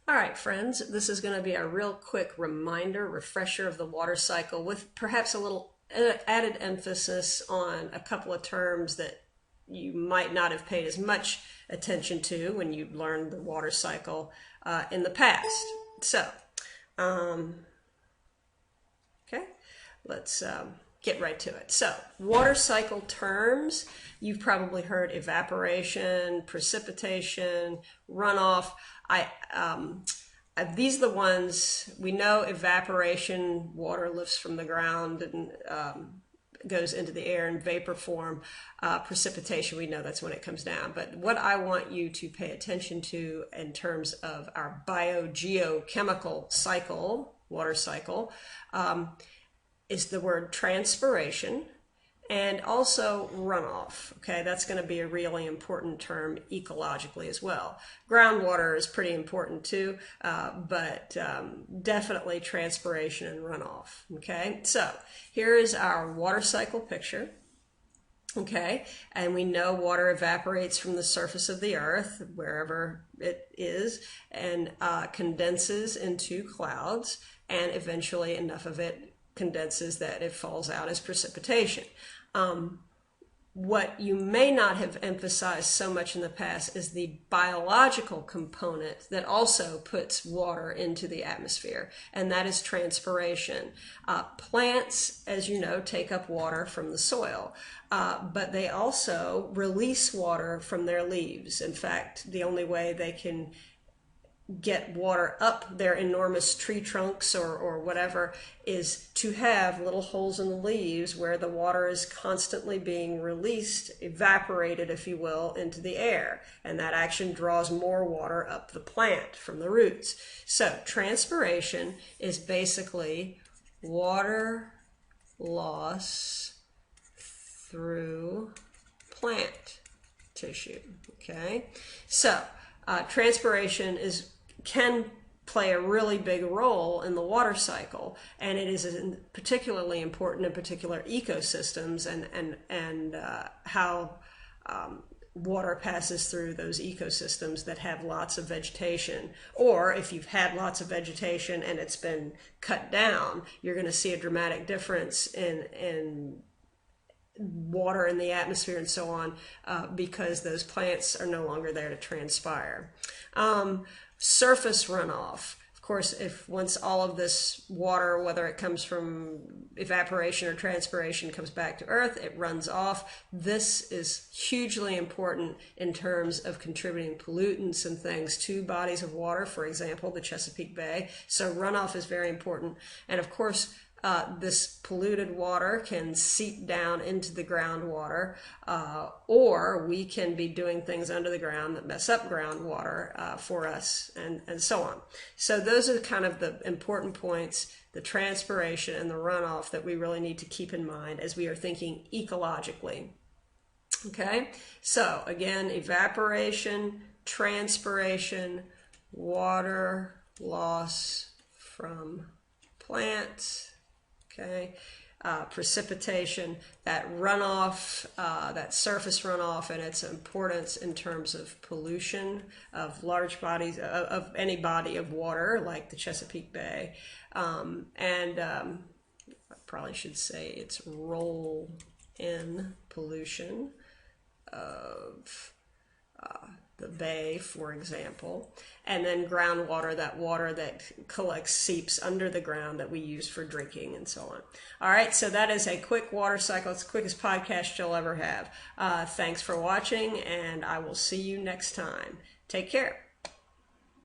All right, friends, this is going to be a real quick reminder, refresher of the water cycle with perhaps a little added emphasis on a couple of terms that you might not have paid as much attention to when you learned the water cycle in the past. So, okay, let's get right to it. So, water cycle terms, you've probably heard evaporation, precipitation, runoff. These are the ones we know. Evaporation, water lifts from the ground and goes into the air in vapor form. Precipitation, we know that's when it comes down. But what I want you to pay attention to in terms of our biogeochemical cycle, water cycle, is the word transpiration and also runoff. Okay, that's going to be a really important term ecologically as well. Groundwater is pretty important too, but definitely transpiration and runoff. Okay, so here is our water cycle picture. Okay, and we know water evaporates from the surface of the earth, wherever it is, and condenses into clouds, and eventually enough of it condenses that it falls out as precipitation. What you may not have emphasized so much in the past is the biological component that also puts water into the atmosphere, and that is transpiration. Plants, as you know, take up water from the soil, but they also release water from their leaves. In fact, the only way they can get water up their enormous tree trunks or whatever is to have little holes in the leaves where the water is constantly being released, evaporated, if you will, into the air. And that action draws more water up the plant from the roots. So transpiration is basically water loss through plant tissue. Okay, so transpiration can play a really big role in the water cycle, and it is particularly important in particular ecosystems and how water passes through those ecosystems that have lots of vegetation. Or if you've had lots of vegetation and it's been cut down, you're going to see a dramatic difference in water in the atmosphere and so on, because those plants are no longer there to transpire. Surface runoff. Of course, if once all of this water, whether it comes from evaporation or transpiration, comes back to Earth, it runs off. This is hugely important in terms of contributing pollutants and things to bodies of water, for example, the Chesapeake Bay. So runoff is very important. And of course, this polluted water can seep down into the groundwater, or we can be doing things under the ground that mess up groundwater for us, and so on. So those are kind of the important points, the transpiration and the runoff, that we really need to keep in mind as we are thinking ecologically. Okay, so again, evaporation, transpiration, water loss from plants. Okay, precipitation, that runoff, that surface runoff, and its importance in terms of pollution of large bodies, of any body of water like the Chesapeake Bay, and I probably should say its role in pollution of the bay, for example, and then groundwater, that water that collects, seeps under the ground that we use for drinking and so on. All right, so that is a quick water cycle. It's the quickest podcast you'll ever have. Thanks for watching, and I will see you next time. Take care.